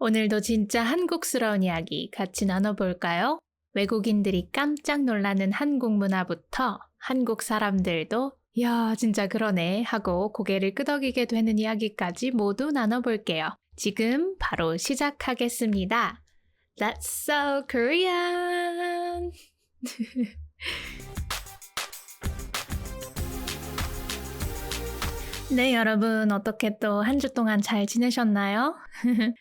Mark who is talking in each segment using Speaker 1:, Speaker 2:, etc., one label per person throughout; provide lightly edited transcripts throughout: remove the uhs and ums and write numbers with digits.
Speaker 1: 오늘도 진짜 한국스러운 이야기 같이 나눠볼까요? 외국인들이 깜짝 놀라는 한국 문화부터 한국 사람들도 야, 진짜 그러네 하고 고개를 끄덕이게 되는 이야기까지 모두 나눠볼게요. 지금 바로 시작하겠습니다. That's so Korean! 네, 여러분 어떻게 또 한 주 동안 잘 지내셨나요?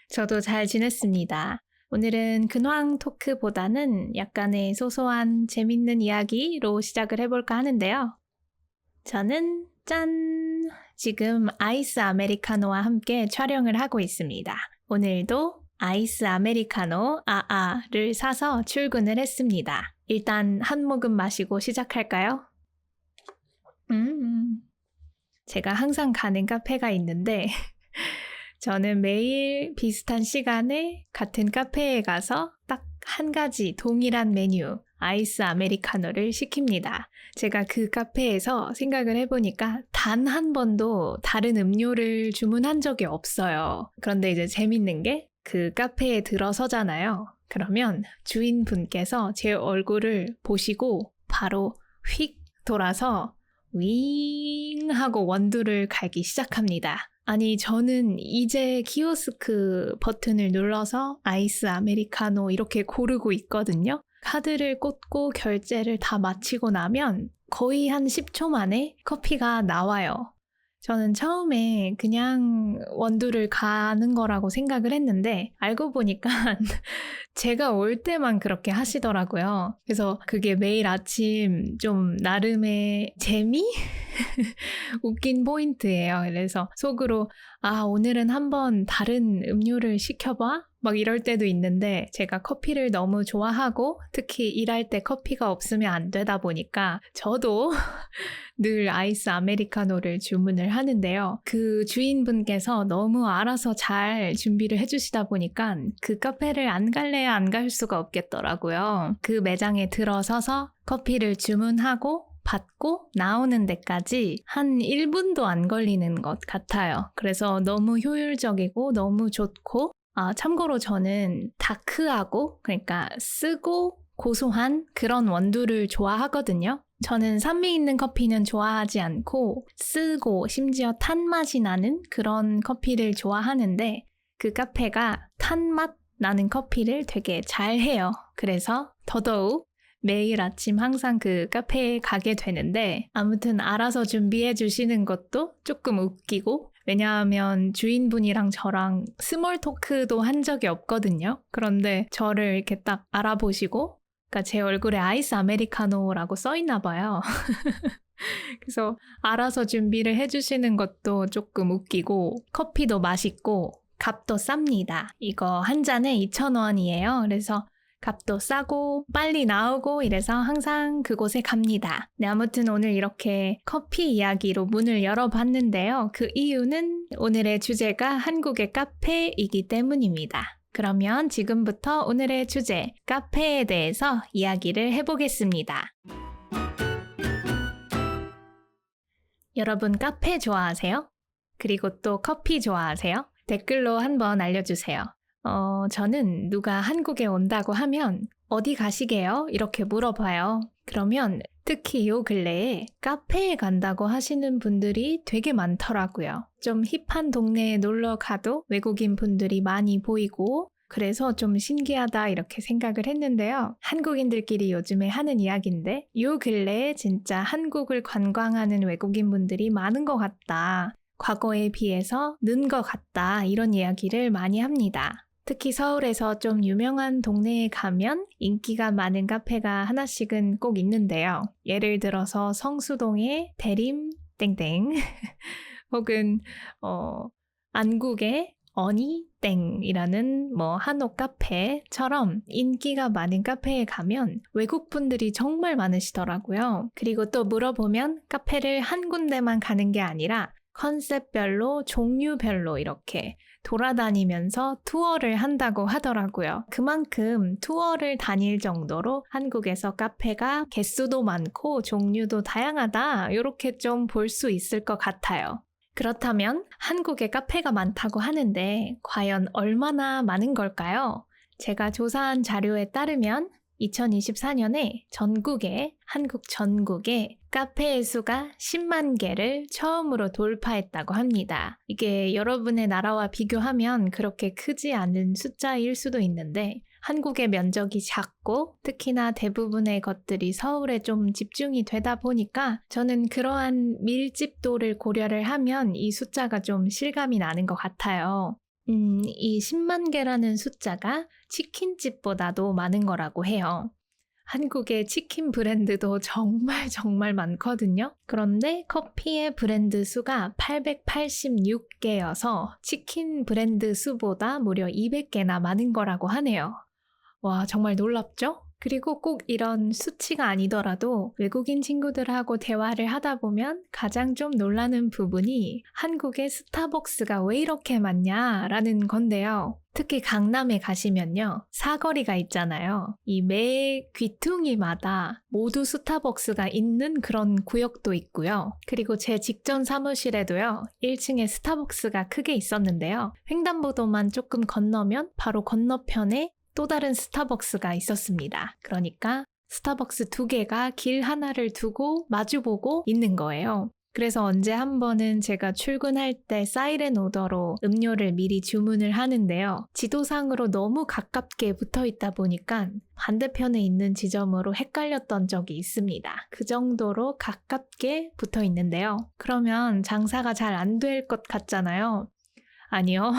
Speaker 1: 저도 잘 지냈습니다. 오늘은 근황 토크보다는 약간의 소소한 재밌는 이야기로 시작을 해볼까 하는데요. 저는 짠! 지금 아이스 아메리카노와 함께 촬영을 하고 있습니다. 오늘도 아이스 아메리카노 아아를 사서 출근을 했습니다. 일단 한 모금 마시고 시작할까요? 제가 항상 가는 카페가 있는데 저는 매일 비슷한 시간에 같은 카페에 가서 딱 한 가지 동일한 메뉴 아이스 아메리카노를 시킵니다. 제가 그 카페에서 생각을 해보니까 단 한 번도 다른 음료를 주문한 적이 없어요. 그런데 이제 재밌는 게 그 카페에 들어서잖아요. 그러면 주인분께서 제 얼굴을 보시고 바로 휙 돌아서 윙 하고 원두를 갈기 시작합니다. 아니, 저는 이제 키오스크 버튼을 눌러서 아이스 아메리카노 이렇게 고르고 있거든요. 카드를 꽂고 결제를 다 마치고 나면 거의 한 10초 만에 커피가 나와요. 저는 처음에 그냥 원두를 가는 거라고 생각을 했는데 알고 보니까 제가 올 때만 그렇게 하시더라고요. 그래서 그게 매일 아침 좀 나름의 재미? 웃긴 포인트예요. 그래서 속으로 오늘은 한번 다른 음료를 시켜봐? 막 이럴 때도 있는데 제가 커피를 너무 좋아하고 특히 일할 때 커피가 없으면 안 되다 보니까 저도 늘 아이스 아메리카노를 주문을 하는데요. 그 주인분께서 너무 알아서 잘 준비를 해주시다 보니까 그 카페를 안 갈래야 안 갈 수가 없겠더라고요. 그 매장에 들어서서 커피를 주문하고 받고 나오는 데까지 한 1분도 안 걸리는 것 같아요. 그래서 너무 효율적이고 너무 좋고 참고로 저는 다크하고 그러니까 쓰고 고소한 그런 원두를 좋아하거든요. 저는 산미 있는 커피는 좋아하지 않고 쓰고 심지어 탄 맛이 나는 그런 커피를 좋아하는데 그 카페가 탄 맛 나는 커피를 되게 잘해요. 그래서 더더욱 매일 아침 항상 그 카페에 가게 되는데 아무튼 알아서 준비해 주시는 것도 조금 웃기고 왜냐하면 주인분이랑 저랑 스몰 토크도 한 적이 없거든요. 그런데 저를 이렇게 딱 알아보시고 그러니까 제 얼굴에 아이스 아메리카노라고 써있나 봐요. 그래서 알아서 준비를 해주시는 것도 조금 웃기고 커피도 맛있고 값도 쌉니다. 이거 한 잔에 2,000원이에요. 그래서 값도 싸고 빨리 나오고 이래서 항상 그곳에 갑니다. 네, 아무튼 오늘 이렇게 커피 이야기로 문을 열어봤는데요. 그 이유는 오늘의 주제가 한국의 카페이기 때문입니다. 그러면 지금부터 오늘의 주제, 카페에 대해서 이야기를 해보겠습니다. 여러분 카페 좋아하세요? 그리고 또 커피 좋아하세요? 댓글로 한번 알려주세요. 저는 누가 한국에 온다고 하면 어디 가시게요? 이렇게 물어봐요. 그러면 특히 요 근래에 카페에 간다고 하시는 분들이 되게 많더라고요. 좀 힙한 동네에 놀러 가도 외국인 분들이 많이 보이고 그래서 좀 신기하다 이렇게 생각을 했는데요. 한국인들끼리 요즘에 하는 이야기인데 요 근래에 진짜 한국을 관광하는 외국인 분들이 많은 것 같다. 과거에 비해서 는 것 같다. 이런 이야기를 많이 합니다. 특히 서울에서 좀 유명한 동네에 가면 인기가 많은 카페가 하나씩은 꼭 있는데요. 예를 들어서 성수동의 대림 땡땡 혹은 안국의 어니땡이라는 한옥 카페처럼 인기가 많은 카페에 가면 외국분들이 정말 많으시더라고요. 그리고 또 물어보면 카페를 한 군데만 가는 게 아니라 컨셉별로 종류별로 이렇게 돌아다니면서 투어를 한다고 하더라고요. 그만큼 투어를 다닐 정도로 한국에서 카페가 개수도 많고 종류도 다양하다 이렇게 좀 볼 수 있을 것 같아요. 그렇다면 한국에 카페가 많다고 하는데 과연 얼마나 많은 걸까요? 제가 조사한 자료에 따르면 2024년에 한국 전국에 카페의 수가 10만 개를 처음으로 돌파했다고 합니다. 이게 여러분의 나라와 비교하면 그렇게 크지 않은 숫자일 수도 있는데 한국의 면적이 작고 특히나 대부분의 것들이 서울에 좀 집중이 되다 보니까 저는 그러한 밀집도를 고려를 하면 이 숫자가 좀 실감이 나는 것 같아요. 이 10만 개라는 숫자가 치킨집보다도 많은 거라고 해요. 한국의 치킨 브랜드도 정말 정말 많거든요. 그런데 커피의 브랜드 수가 886개여서 치킨 브랜드 수보다 무려 200개나 많은 거라고 하네요. 와, 정말 놀랍죠? 그리고 꼭 이런 수치가 아니더라도 외국인 친구들하고 대화를 하다 보면 가장 좀 놀라는 부분이 한국의 스타벅스가 왜 이렇게 많냐라는 건데요. 특히 강남에 가시면요. 사거리가 있잖아요. 이 매 귀퉁이마다 모두 스타벅스가 있는 그런 구역도 있고요. 그리고 제 직전 사무실에도요. 1층에 스타벅스가 크게 있었는데요. 횡단보도만 조금 건너면 바로 건너편에 또 다른 스타벅스가 있었습니다. 그러니까 스타벅스 2개가 길 하나를 두고 마주보고 있는 거예요. 그래서 언제 한 번은 제가 출근할 때 사이렌 오더로 음료를 미리 주문을 하는데요. 지도상으로 너무 가깝게 붙어 있다 보니까 반대편에 있는 지점으로 헷갈렸던 적이 있습니다. 그 정도로 가깝게 붙어 있는데요. 그러면 장사가 잘 안 될 것 같잖아요. 아니요.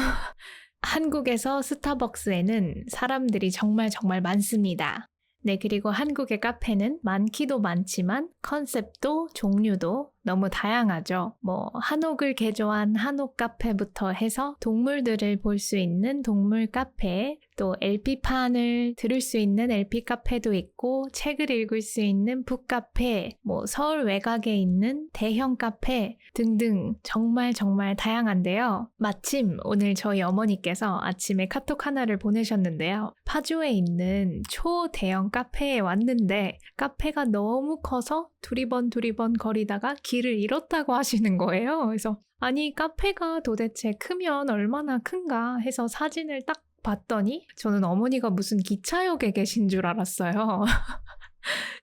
Speaker 1: 한국에서 스타벅스에는 사람들이 정말 정말 많습니다. 네, 그리고 한국의 카페는 많기도 많지만 컨셉도 종류도 너무 다양하죠. 한옥을 개조한 한옥 카페부터 해서 동물들을 볼 수 있는 동물 카페, 또 LP판을 들을 수 있는 LP 카페도 있고 책을 읽을 수 있는 북카페, 서울 외곽에 있는 대형 카페 등등 정말 정말 다양한데요. 마침 오늘 저희 어머니께서 아침에 카톡 하나를 보내셨는데요. 파주에 있는 초대형 카페에 왔는데 카페가 너무 커서 두리번 거리다가 길을 잃었다고 하시는 거예요. 그래서 아니 카페가 도대체 크면 얼마나 큰가 해서 사진을 딱 봤더니 저는 어머니가 무슨 기차역에 계신 줄 알았어요.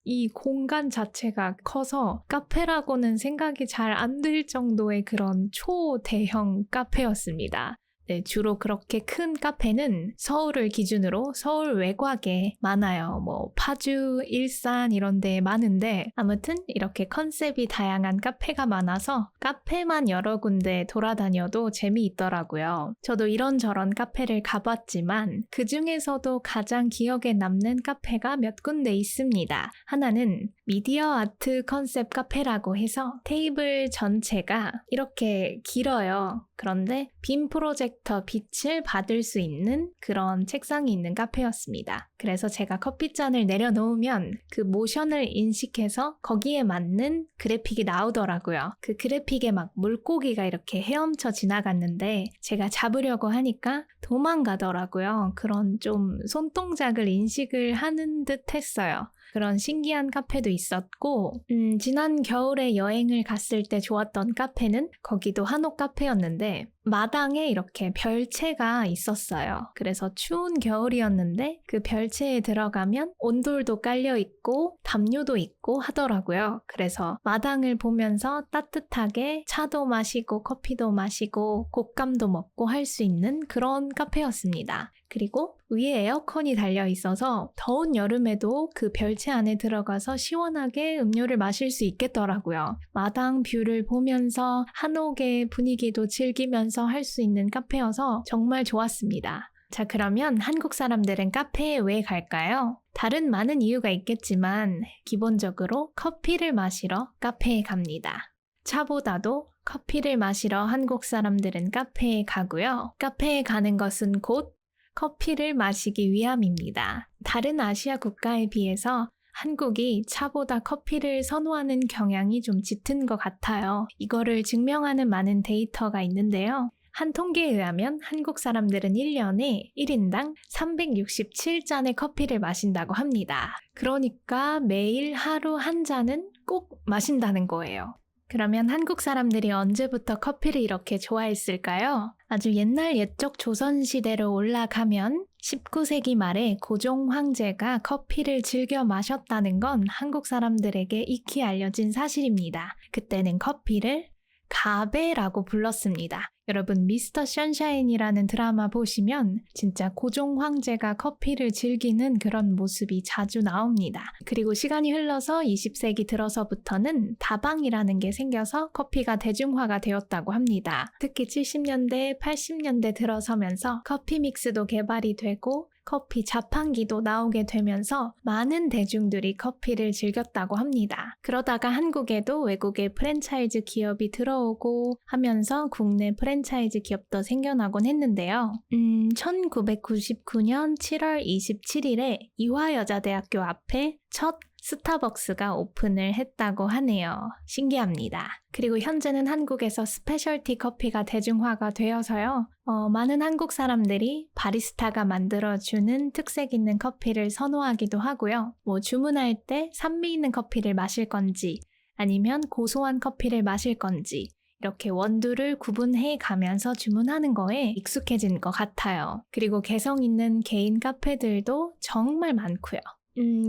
Speaker 1: 이 공간 자체가 커서 카페라고는 생각이 잘 안 들 정도의 그런 초대형 카페였습니다. 네, 주로 그렇게 큰 카페는 서울을 기준으로 서울 외곽에 많아요. 파주, 일산 이런 데 많은데 아무튼 이렇게 컨셉이 다양한 카페가 많아서 카페만 여러 군데 돌아다녀도 재미있더라고요. 저도 이런저런 카페를 가봤지만 그 중에서도 가장 기억에 남는 카페가 몇 군데 있습니다. 하나는 미디어 아트 컨셉 카페라고 해서 테이블 전체가 이렇게 길어요. 그런데 빔 프로젝터 빛을 받을 수 있는 그런 책상이 있는 카페였습니다. 그래서 제가 커피잔을 내려놓으면 그 모션을 인식해서 거기에 맞는 그래픽이 나오더라고요. 그 그래픽에 막 물고기가 이렇게 헤엄쳐 지나갔는데 제가 잡으려고 하니까 도망가더라고요. 그런 좀 손동작을 인식을 하는 듯 했어요. 그런 신기한 카페도 있었고 지난 겨울에 여행을 갔을 때 좋았던 카페는 거기도 한옥 카페였는데 마당에 이렇게 별채가 있었어요. 그래서 추운 겨울이었는데 그 별채에 들어가면 온돌도 깔려 있고 담요도 있고 하더라고요. 그래서 마당을 보면서 따뜻하게 차도 마시고 커피도 마시고 곶감도 먹고 할 수 있는 그런 카페였습니다. 그리고 위에 에어컨이 달려 있어서 더운 여름에도 그 별채 안에 들어가서 시원하게 음료를 마실 수 있겠더라고요. 마당 뷰를 보면서 한옥의 분위기도 즐기면서 할 수 있는 카페여서 정말 좋았습니다. 자, 그러면 한국 사람들은 카페에 왜 갈까요? 다른 많은 이유가 있겠지만 기본적으로 커피를 마시러 카페에 갑니다. 차보다도 커피를 마시러 한국 사람들은 카페에 가고요. 카페에 가는 것은 곧 커피를 마시기 위함입니다. 다른 아시아 국가에 비해서 한국이 차보다 커피를 선호하는 경향이 좀 짙은 것 같아요. 이거를 증명하는 많은 데이터가 있는데요. 한 통계에 의하면 한국 사람들은 1년에 1인당 367잔의 커피를 마신다고 합니다. 그러니까 매일 하루 한 잔은 꼭 마신다는 거예요. 그러면 한국 사람들이 언제부터 커피를 이렇게 좋아했을까요? 아주 옛날 옛적 조선시대로 올라가면 19세기 말에 고종 황제가 커피를 즐겨 마셨다는 건 한국 사람들에게 익히 알려진 사실입니다. 그때는 커피를 가베라고 불렀습니다. 여러분 미스터 션샤인이라는 드라마 보시면 진짜 고종 황제가 커피를 즐기는 그런 모습이 자주 나옵니다. 그리고 시간이 흘러서 20세기 들어서부터는 다방이라는 게 생겨서 커피가 대중화가 되었다고 합니다. 특히 70년대, 80년대 들어서면서 커피 믹스도 개발이 되고 커피 자판기도 나오게 되면서 많은 대중들이 커피를 즐겼다고 합니다. 그러다가 한국에도 외국의 프랜차이즈 기업이 들어오고 하면서 국내 프랜차이즈 기업도 생겨나곤 했는데요. 1999년 7월 27일에 이화여자대학교 앞에 첫 스타벅스가 오픈을 했다고 하네요. 신기합니다. 그리고 현재는 한국에서 스페셜티 커피가 대중화가 되어서요. 많은 한국 사람들이 바리스타가 만들어주는 특색 있는 커피를 선호하기도 하고요. 주문할 때 산미 있는 커피를 마실 건지 아니면 고소한 커피를 마실 건지 이렇게 원두를 구분해 가면서 주문하는 거에 익숙해진 것 같아요. 그리고 개성 있는 개인 카페들도 정말 많고요.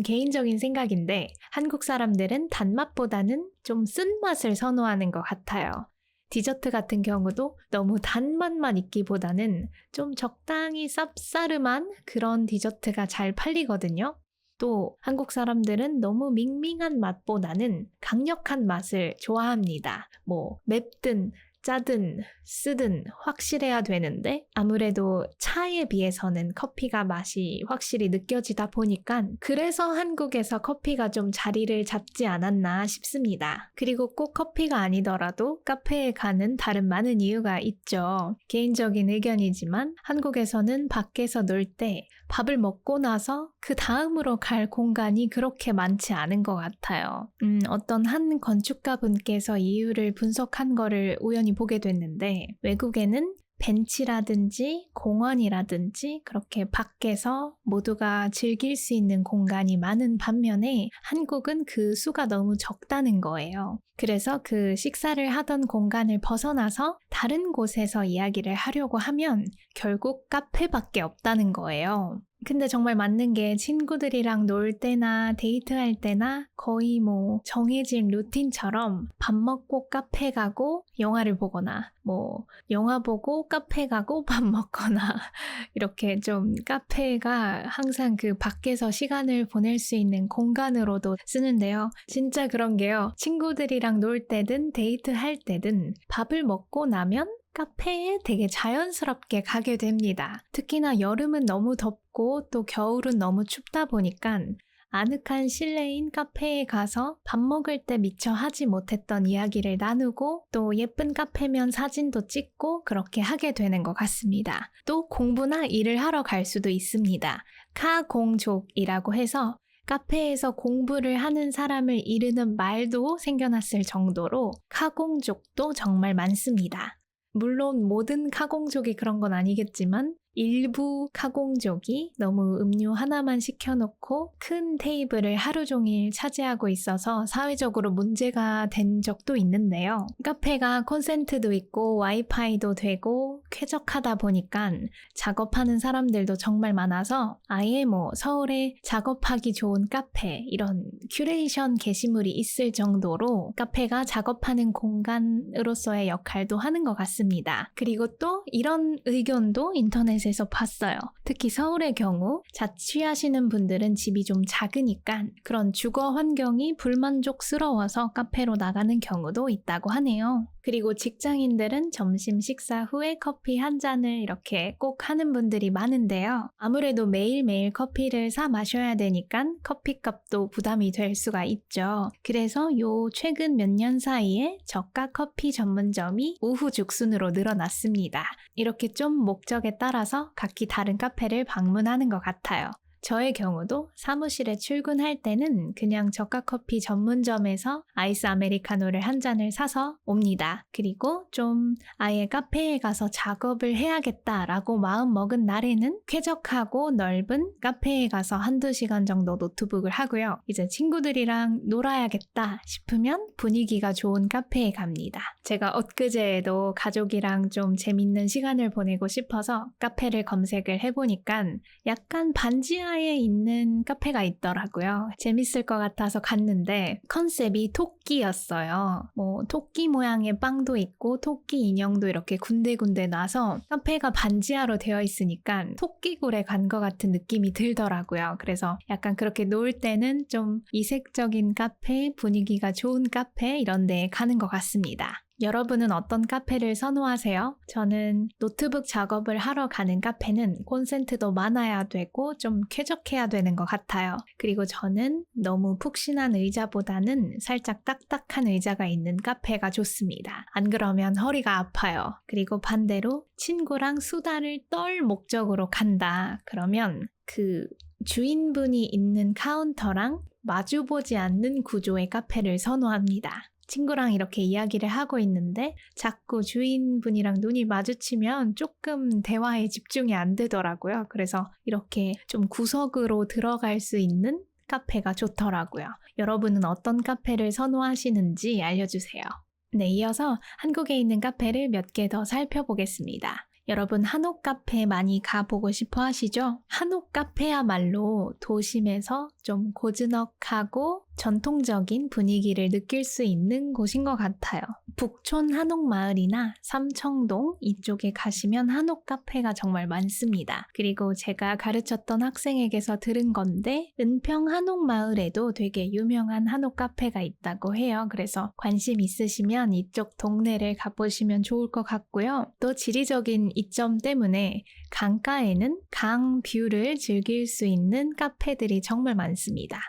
Speaker 1: 개인적인 생각인데 한국 사람들은 단맛보다는 좀 쓴맛을 선호하는 것 같아요. 디저트 같은 경우도 너무 단맛만 있기보다는 좀 적당히 쌉싸름한 그런 디저트가 잘 팔리거든요. 또 한국 사람들은 너무 밍밍한 맛보다는 강력한 맛을 좋아합니다. 맵든 짜든 쓰든 확실해야 되는데 아무래도 차에 비해서는 커피가 맛이 확실히 느껴지다 보니까 그래서 한국에서 커피가 좀 자리를 잡지 않았나 싶습니다. 그리고 꼭 커피가 아니더라도 카페에 가는 다른 많은 이유가 있죠. 개인적인 의견이지만 한국에서는 밖에서 놀 때 밥을 먹고 나서 그 다음으로 갈 공간이 그렇게 많지 않은 것 같아요. 어떤 한 건축가분께서 이유를 분석한 거를 우연히 보게 됐는데 외국에는 벤치라든지 공원이라든지 그렇게 밖에서 모두가 즐길 수 있는 공간이 많은 반면에 한국은 그 수가 너무 적다는 거예요. 그래서 그 식사를 하던 공간을 벗어나서 다른 곳에서 이야기를 하려고 하면 결국 카페밖에 없다는 거예요. 근데 정말 맞는 게 친구들이랑 놀 때나 데이트할 때나 거의 정해진 루틴처럼 밥 먹고 카페 가고 영화를 보거나 영화 보고 카페 가고 밥 먹거나 이렇게 좀 카페가 항상 그 밖에서 시간을 보낼 수 있는 공간으로도 쓰는데요. 진짜 그런 게요. 친구들이랑 놀 때든 데이트할 때든 밥을 먹고 나면 카페에 되게 자연스럽게 가게 됩니다. 특히나 여름은 너무 덥고 또 겨울은 너무 춥다 보니까 아늑한 실내인 카페에 가서 밥 먹을 때 미처 하지 못했던 이야기를 나누고 또 예쁜 카페면 사진도 찍고 그렇게 하게 되는 것 같습니다. 또 공부나 일을 하러 갈 수도 있습니다. 카공족이라고 해서 카페에서 공부를 하는 사람을 이르는 말도 생겨났을 정도로 카공족도 정말 많습니다. 물론 모든 카공족이 그런 건 아니겠지만 일부 카공족이 너무 음료 하나만 시켜놓고 큰 테이블을 하루 종일 차지하고 있어서 사회적으로 문제가 된 적도 있는데요. 카페가 콘센트도 있고 와이파이도 되고 쾌적하다 보니까 작업하는 사람들도 정말 많아서 아예 서울에 작업하기 좋은 카페 이런 큐레이션 게시물이 있을 정도로 카페가 작업하는 공간으로서의 역할도 하는 것 같습니다. 그리고 또 이런 의견도 인터넷에 봤어요. 특히 서울의 경우 자취하시는 분들은 집이 좀 작으니까 그런 주거 환경이 불만족스러워서 카페로 나가는 경우도 있다고 하네요. 그리고 직장인들은 점심 식사 후에 커피 한 잔을 이렇게 꼭 하는 분들이 많은데요. 아무래도 매일매일 커피를 사 마셔야 되니까 커피값도 부담이 될 수가 있죠. 그래서 최근 몇 년 사이에 저가 커피 전문점이 우후죽순으로 늘어났습니다. 이렇게 좀 목적에 따라서 각기 다른 카페를 방문하는 것 같아요. 저의 경우도 사무실에 출근할 때는 그냥 저가 커피 전문점에서 아이스 아메리카노를 한 잔을 사서 옵니다. 그리고 좀 아예 카페에 가서 작업을 해야겠다라고 마음 먹은 날에는 쾌적하고 넓은 카페에 가서 한두 시간 정도 노트북을 하고요. 이제 친구들이랑 놀아야겠다 싶으면 분위기가 좋은 카페에 갑니다. 제가 엊그제에도 가족이랑 좀 재밌는 시간을 보내고 싶어서 카페를 검색을 해보니까 약간 반지하에 있는 카페가 있더라고요. 재밌을 것 같아서 갔는데 컨셉이 토끼였어요. 토끼 모양의 빵도 있고 토끼 인형도 이렇게 군데군데 놔서 카페가 반지하로 되어 있으니까 토끼굴에 간 것 같은 느낌이 들더라고요. 그래서 약간 그렇게 놀 때는 좀 이색적인 카페, 분위기가 좋은 카페 이런 데에 가는 것 같습니다. 여러분은 어떤 카페를 선호하세요? 저는 노트북 작업을 하러 가는 카페는 콘센트도 많아야 되고 좀 쾌적해야 되는 것 같아요. 그리고 저는 너무 푹신한 의자보다는 살짝 딱딱한 의자가 있는 카페가 좋습니다. 안 그러면 허리가 아파요. 그리고 반대로 친구랑 수다를 떨 목적으로 간다. 그러면 그 주인분이 있는 카운터랑 마주보지 않는 구조의 카페를 선호합니다. 친구랑 이렇게 이야기를 하고 있는데 자꾸 주인분이랑 눈이 마주치면 조금 대화에 집중이 안 되더라고요. 그래서 이렇게 좀 구석으로 들어갈 수 있는 카페가 좋더라고요. 여러분은 어떤 카페를 선호하시는지 알려주세요. 네, 이어서 한국에 있는 카페를 몇 개 더 살펴보겠습니다. 여러분 한옥 카페 많이 가보고 싶어 하시죠? 한옥 카페야말로 도심에서 좀 고즈넉하고 전통적인 분위기를 느낄 수 있는 곳인 것 같아요. 북촌 한옥마을이나 삼청동 이쪽에 가시면 한옥 카페가 정말 많습니다. 그리고 제가 가르쳤던 학생에게서 들은 건데 은평 한옥마을에도 되게 유명한 한옥 카페가 있다고 해요. 그래서 관심 있으시면 이쪽 동네를 가보시면 좋을 것 같고요. 또 지리적인 이점 때문에 강가에는 강 뷰를 즐길 수 있는 카페들이 정말 많습니다.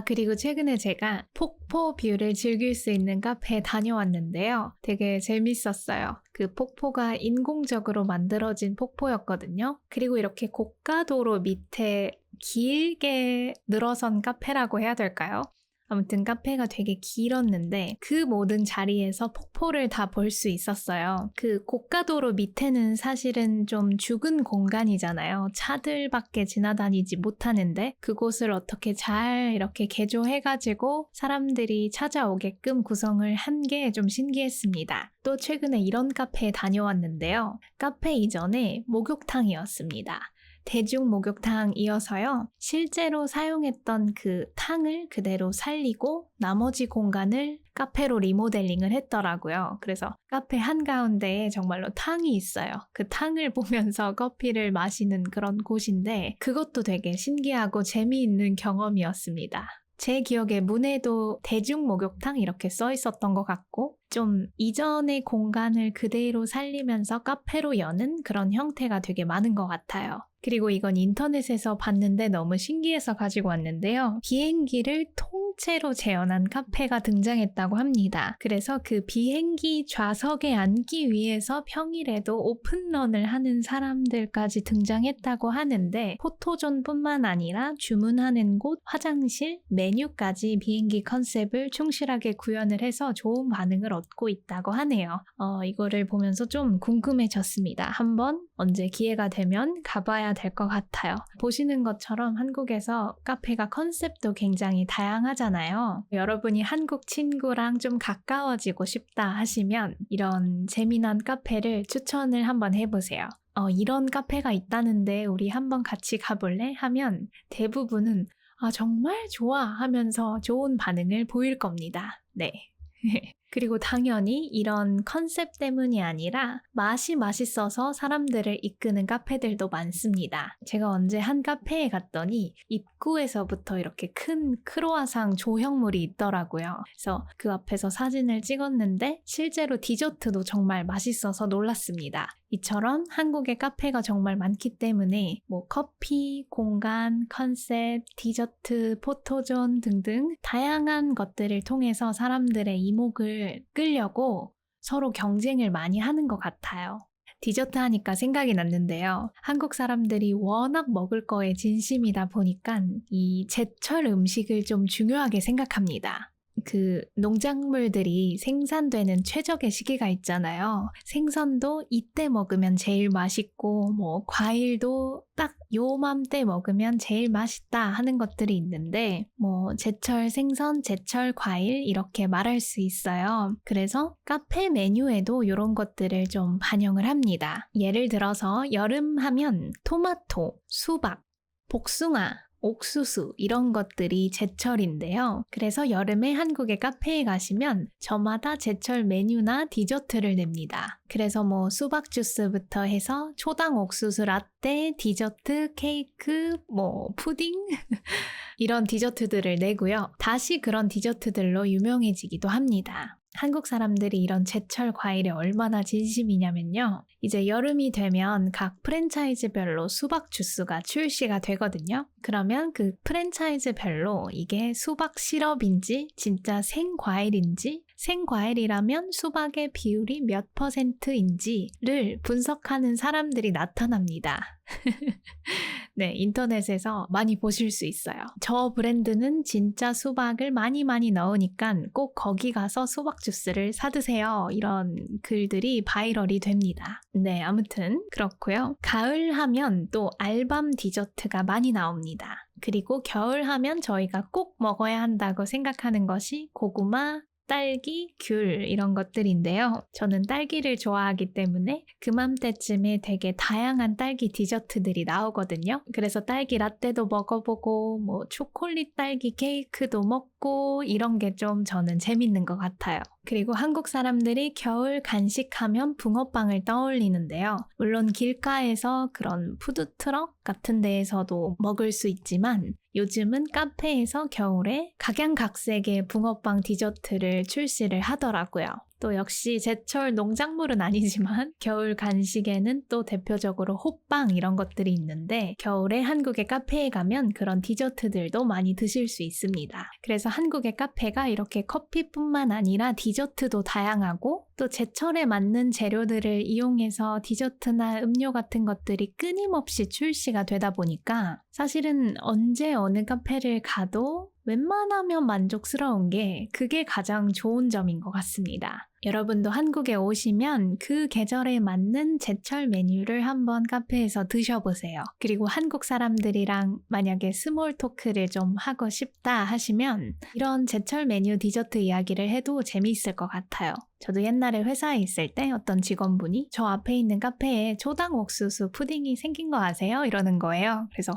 Speaker 1: 그리고 최근에 제가 폭포 뷰를 즐길 수 있는 카페에 다녀왔는데요. 되게 재밌었어요. 그 폭포가 인공적으로 만들어진 폭포였거든요. 그리고 이렇게 고가도로 밑에 길게 늘어선 카페라고 해야 될까요? 아무튼 카페가 되게 길었는데 그 모든 자리에서 폭포를 다 볼 수 있었어요. 그 고가도로 밑에는 사실은 좀 죽은 공간이잖아요. 차들밖에 지나다니지 못하는데 그곳을 어떻게 잘 이렇게 개조해가지고 사람들이 찾아오게끔 구성을 한 게 좀 신기했습니다. 또 최근에 이런 카페에 다녀왔는데요. 카페 이전에 목욕탕이었습니다. 대중 목욕탕이어서요. 실제로 사용했던 그 탕을 그대로 살리고 나머지 공간을 카페로 리모델링을 했더라고요. 그래서 카페 한가운데에 정말로 탕이 있어요. 그 탕을 보면서 커피를 마시는 그런 곳인데 그것도 되게 신기하고 재미있는 경험이었습니다. 제 기억에 문에도 대중 목욕탕 이렇게 써 있었던 것 같고 좀 이전의 공간을 그대로 살리면서 카페로 여는 그런 형태가 되게 많은 것 같아요. 그리고 이건 인터넷에서 봤는데 너무 신기해서 가지고 왔는데요. 비행기를 통째로 재현한 카페가 등장했다고 합니다. 그래서 그 비행기 좌석에 앉기 위해서 평일에도 오픈런을 하는 사람들까지 등장했다고 하는데 포토존뿐만 아니라 주문하는 곳, 화장실, 메뉴까지 비행기 컨셉을 충실하게 구현을 해서 좋은 반응을 얻고 있다고 하네요. 이거를 보면서 좀 궁금해졌습니다. 한번 언제 기회가 되면 가봐야 될 것 같아요. 보시는 것처럼 한국에서 카페가 컨셉도 굉장히 다양하잖아요. 여러분이 한국 친구랑 좀 가까워지고 싶다 하시면 이런 재미난 카페를 추천을 한번 해보세요. 이런 카페가 있다는데 우리 한번 같이 가볼래? 하면 대부분은 정말 좋아 하면서 좋은 반응을 보일 겁니다. 네. 그리고 당연히 이런 컨셉 때문이 아니라 맛이 맛있어서 사람들을 이끄는 카페들도 많습니다. 제가 언제 한 카페에 갔더니 입구에서부터 이렇게 큰 크로아상 조형물이 있더라고요. 그래서 그 앞에서 사진을 찍었는데 실제로 디저트도 정말 맛있어서 놀랐습니다. 이처럼 한국의 카페가 정말 많기 때문에 커피, 공간, 컨셉, 디저트, 포토존 등등 다양한 것들을 통해서 사람들의 이목을 끌려고 서로 경쟁을 많이 하는 것 같아요. 디저트 하니까 생각이 났는데요. 한국 사람들이 워낙 먹을 거에 진심이다 보니까 이 제철 음식을 좀 중요하게 생각합니다. 그 농작물들이 생산되는 최적의 시기가 있잖아요. 생선도 이때 먹으면 제일 맛있고 뭐 과일도 딱 요맘때 먹으면 제일 맛있다 하는 것들이 있는데 뭐 제철 생선, 제철 과일 이렇게 말할 수 있어요. 그래서 카페 메뉴에도 이런 것들을 좀 반영을 합니다. 예를 들어서 여름 하면 토마토, 수박, 복숭아, 옥수수 이런 것들이 제철인데요. 그래서 여름에 한국의 카페에 가시면 저마다 제철 메뉴나 디저트를 냅니다. 그래서 뭐 수박 주스부터 해서 초당 옥수수 라떼, 디저트, 케이크, 뭐 푸딩 이런 디저트들을 내고요. 다시 그런 디저트들로 유명해지기도 합니다. 한국 사람들이 이런 제철 과일에 얼마나 진심이냐면요. 이제 여름이 되면 각 프랜차이즈별로 수박 주스가 출시가 되거든요. 그러면 그 프랜차이즈별로 이게 수박 시럽인지 진짜 생과일인지 생과일이라면 수박의 비율이 몇 %인지를 분석하는 사람들이 나타납니다. 네, 인터넷에서 많이 보실 수 있어요. 저 브랜드는 진짜 수박을 많이 넣으니까 꼭 거기 가서 수박 주스를 사드세요. 이런 글들이 바이럴이 됩니다. 네, 아무튼 그렇고요. 가을 하면 또 알밤 디저트가 많이 나옵니다. 그리고 겨울 하면 저희가 꼭 먹어야 한다고 생각하는 것이 고구마, 딸기, 귤 이런 것들인데요. 저는 딸기를 좋아하기 때문에 그맘때쯤에 되게 다양한 딸기 디저트들이 나오거든요. 그래서 딸기 라떼도 먹어보고 뭐 초콜릿 딸기 케이크도 먹고 이런 게 좀 저는 재밌는 것 같아요. 그리고 한국 사람들이 겨울 간식하면 붕어빵을 떠올리는데요. 물론 길가에서 그런 푸드트럭 같은 데에서도 먹을 수 있지만 요즘은 카페에서 겨울에 각양각색의 붕어빵 디저트를 출시를 하더라고요. 또 역시 제철 농작물은 아니지만 겨울 간식에는 또 대표적으로 호빵 이런 것들이 있는데 겨울에 한국의 카페에 가면 그런 디저트들도 많이 드실 수 있습니다. 그래서 한국의 카페가 이렇게 커피뿐만 아니라 디저트도 다양하고 또 제철에 맞는 재료들을 이용해서 디저트나 음료 같은 것들이 끊임없이 출시가 되다 보니까 사실은 언제 어느 카페를 가도 웬만하면 만족스러운 게 그게 가장 좋은 점인 것 같습니다. 여러분도 한국에 오시면 그 계절에 맞는 제철 메뉴를 한번 카페에서 드셔보세요. 그리고 한국 사람들이랑 만약에 스몰 토크를 좀 하고 싶다 하시면 이런 제철 메뉴 디저트 이야기를 해도 재미있을 것 같아요. 저도 옛날에 회사에 있을 때 어떤 직원분이 저 앞에 있는 카페에 초당 옥수수 푸딩이 생긴 거 아세요? 이러는 거예요. 그래서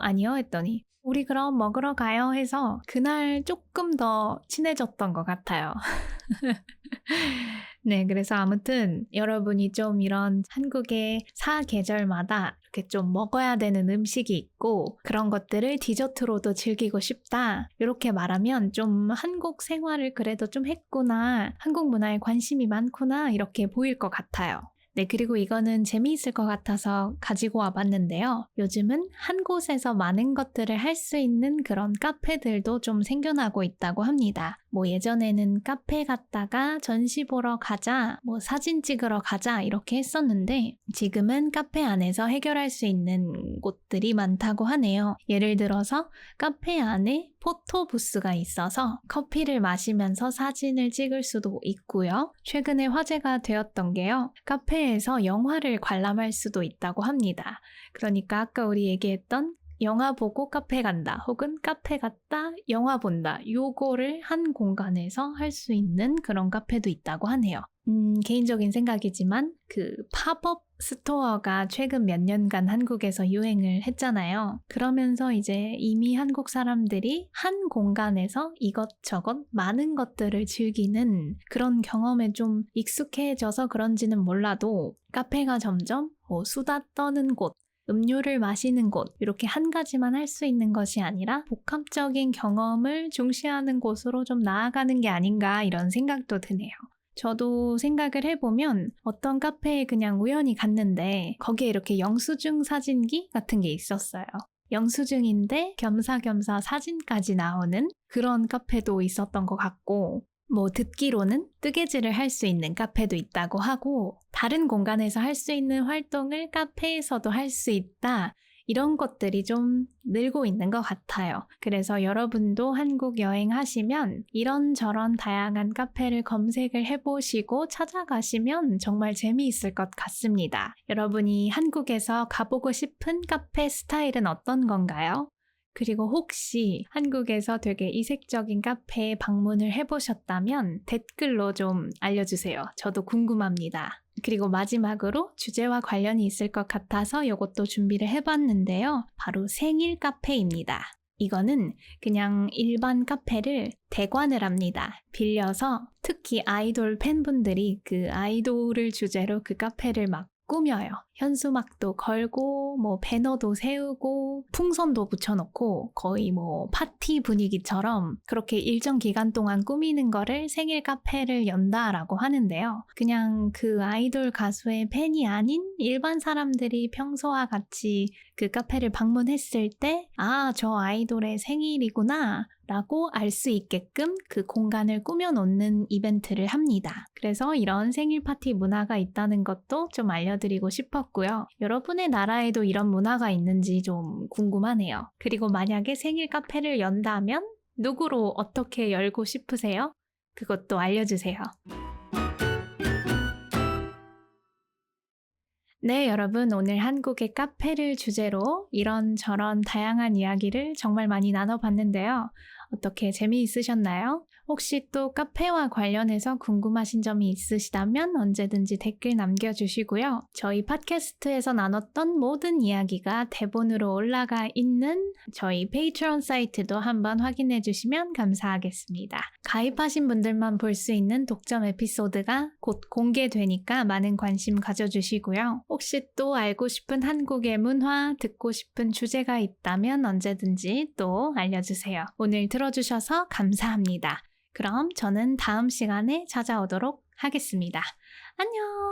Speaker 1: 아니요 했더니 우리 그럼 먹으러 가요 해서 그날 조금 더 친해졌던 것 같아요. 네, 그래서 아무튼 여러분이 좀 이런 한국의 사계절마다 이렇게 좀 먹어야 되는 음식이 있고 그런 것들을 디저트로도 즐기고 싶다. 이렇게 말하면 좀 한국 생활을 그래도 좀 했구나. 한국 문화에 관심이 많구나. 이렇게 보일 것 같아요. 네, 그리고 이거는 재미있을 것 같아서 가지고 와봤는데요. 요즘은 한 곳에서 많은 것들을 할 수 있는 그런 카페들도 좀 생겨나고 있다고 합니다. 뭐 예전에는 카페 갔다가 전시 보러 가자, 뭐 사진 찍으러 가자 이렇게 했었는데 지금은 카페 안에서 해결할 수 있는 곳들이 많다고 하네요. 예를 들어서 카페 안에 포토부스가 있어서 커피를 마시면서 사진을 찍을 수도 있고요. 최근에 화제가 되었던 게요. 카페에서 영화를 관람할 수도 있다고 합니다. 그러니까 아까 우리 얘기했던 영화 보고 카페 간다 혹은 카페 갔다 영화 본다 요거를 한 공간에서 할 수 있는 그런 카페도 있다고 하네요. 개인적인 생각이지만 그 팝업 스토어가 최근 몇 년간 한국에서 유행을 했잖아요. 그러면서 이제 이미 한국 사람들이 한 공간에서 이것저것 많은 것들을 즐기는 그런 경험에 좀 익숙해져서 그런지는 몰라도 카페가 점점 수다 떠는 곳 음료를 마시는 곳 이렇게 한 가지만 할 수 있는 것이 아니라 복합적인 경험을 중시하는 곳으로 좀 나아가는 게 아닌가 이런 생각도 드네요. 저도 생각을 해보면 어떤 카페에 그냥 우연히 갔는데 거기에 이렇게 영수증 사진기 같은 게 있었어요. 영수증인데 겸사겸사 사진까지 나오는 그런 카페도 있었던 것 같고 뭐 듣기로는 뜨개질을 할 수 있는 카페도 있다고 하고 다른 공간에서 할 수 있는 활동을 카페에서도 할 수 있다. 이런 것들이 좀 늘고 있는 것 같아요. 그래서 여러분도 한국 여행하시면 이런저런 다양한 카페를 검색을 해보시고 찾아가시면 정말 재미있을 것 같습니다. 여러분이 한국에서 가보고 싶은 카페 스타일은 어떤 건가요? 그리고 혹시 한국에서 되게 이색적인 카페에 방문을 해보셨다면 댓글로 좀 알려주세요. 저도 궁금합니다. 그리고 마지막으로 주제와 관련이 있을 것 같아서 이것도 준비를 해봤는데요. 바로 생일 카페입니다. 이거는 그냥 일반 카페를 대관을 합니다. 빌려서 특히 아이돌 팬분들이 그 아이돌을 주제로 그 카페를 막 꾸며요. 현수막도 걸고 뭐 배너도 세우고 풍선도 붙여놓고 거의 뭐 파티 분위기처럼 그렇게 일정 기간 동안 꾸미는 거를 생일 카페를 연다라고 하는데요. 그냥 그 아이돌 가수의 팬이 아닌 일반 사람들이 평소와 같이 그 카페를 방문했을 때 아, 저 아이돌의 생일이구나 라고 알 수 있게끔 그 공간을 꾸며놓는 이벤트를 합니다. 그래서 이런 생일 파티 문화가 있다는 것도 좀 알려드리고 싶었고요. 여러분의 나라에도 이런 문화가 있는지 좀 궁금하네요. 그리고 만약에 생일 카페를 연다면 누구로 어떻게 열고 싶으세요? 그것도 알려주세요. 네, 여러분, 오늘 한국의 카페를 주제로 이런저런 다양한 이야기를 정말 많이 나눠봤는데요. 어떻게 재미있으셨나요? 혹시 또 카페와 관련해서 궁금하신 점이 있으시다면 언제든지 댓글 남겨주시고요. 저희 팟캐스트에서 나눴던 모든 이야기가 대본으로 올라가 있는 저희 페이트론 사이트도 한번 확인해 주시면 감사하겠습니다. 가입하신 분들만 볼 수 있는 독점 에피소드가 곧 공개되니까 많은 관심 가져주시고요. 혹시 또 알고 싶은 한국의 문화, 듣고 싶은 주제가 있다면 언제든지 또 알려주세요. 오늘 들어주셔서 감사합니다. 그럼 저는 다음 시간에 찾아오도록 하겠습니다. 안녕!